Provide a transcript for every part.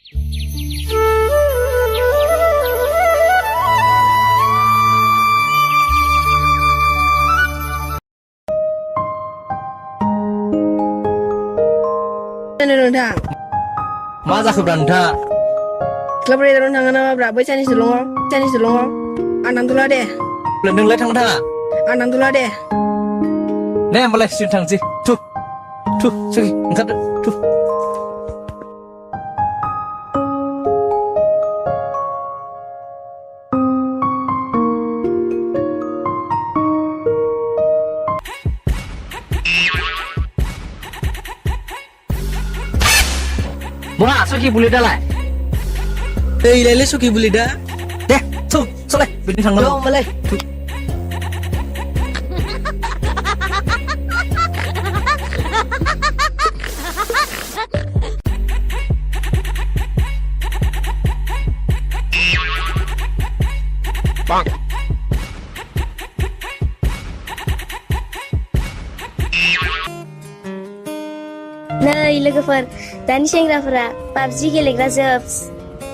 नोंथां मा जाखोब्रा नोंथाङा क्लाब रेदाराव थाङो नामाब्रा बै सानैसो दङ आं नांदुला दे नोंलाय थांनो थाङा आं नांदुला दे होमबालाय जों थांसै थु सखि ओंखारदो थु बहा सखि बुलेटआलाय ओइलायलै सखि बुलेटआ दे थु सलाय बिदिनो थांनांगौ होमबालाय नै लोगोफोर दानि सेंग्राफोरा पाबजि गेलेग्रा जोब्स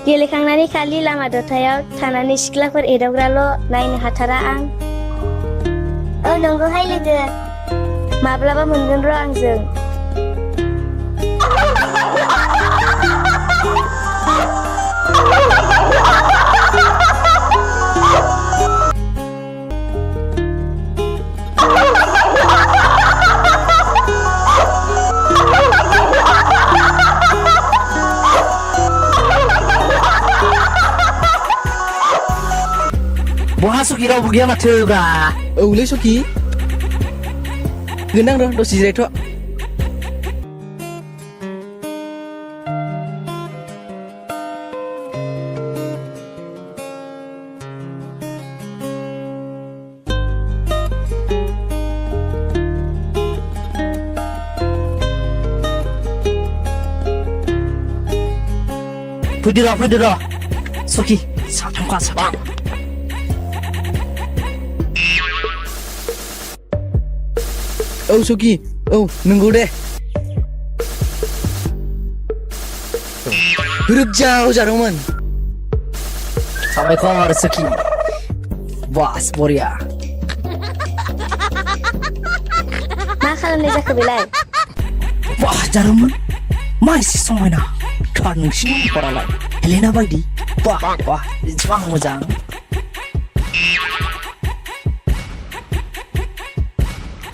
गेलेखांनानै खालि लामा दथायाव थानानै सिख्लाफोर एदावग्राल' नायनो हाथारा आं नंगौहाय लोगो माब्लाबा मोनगोन र' आंजों बहा सखि रावबो गैया माथोब्रा औलै सखि गोनां र' दसे जिरायथ' फैदो र' सखि साथामखा साथाम औ सखि औ नंगौ दे रोजाव जादोंमोन साबायखर सखि बास बरिया मा खालामनाय जाखो बेलाय वाह जादोंमोन मा एसे समायना थार नोंसिनि महरालाय हेलेना बायदि वाह बेसेबां मोजां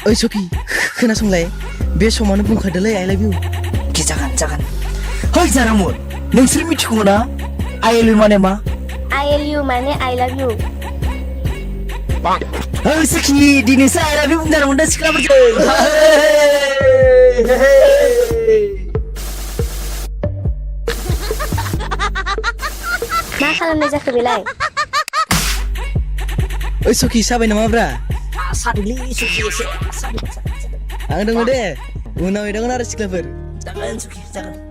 ओइ सखि खोनासंलाय बे समावनो बुंखादोलै आइ लाभ इउ जागोन है जारामोन नोंसोर मिथिगौ ना आइ एल इउ माने मा ILU माने I love you ओइ सखि दिनैसो आइ लाभ इउ बुंजानो मोनदों सिख्लाफोरजों मा खालामनाय जाखो बेलाय ओइ सखि साबाय नामाब्रा सादोंलै सखि एसे आं दङ दे उनाव एदावगोन आरो सिख्लाफोर जागोन सखि जागोन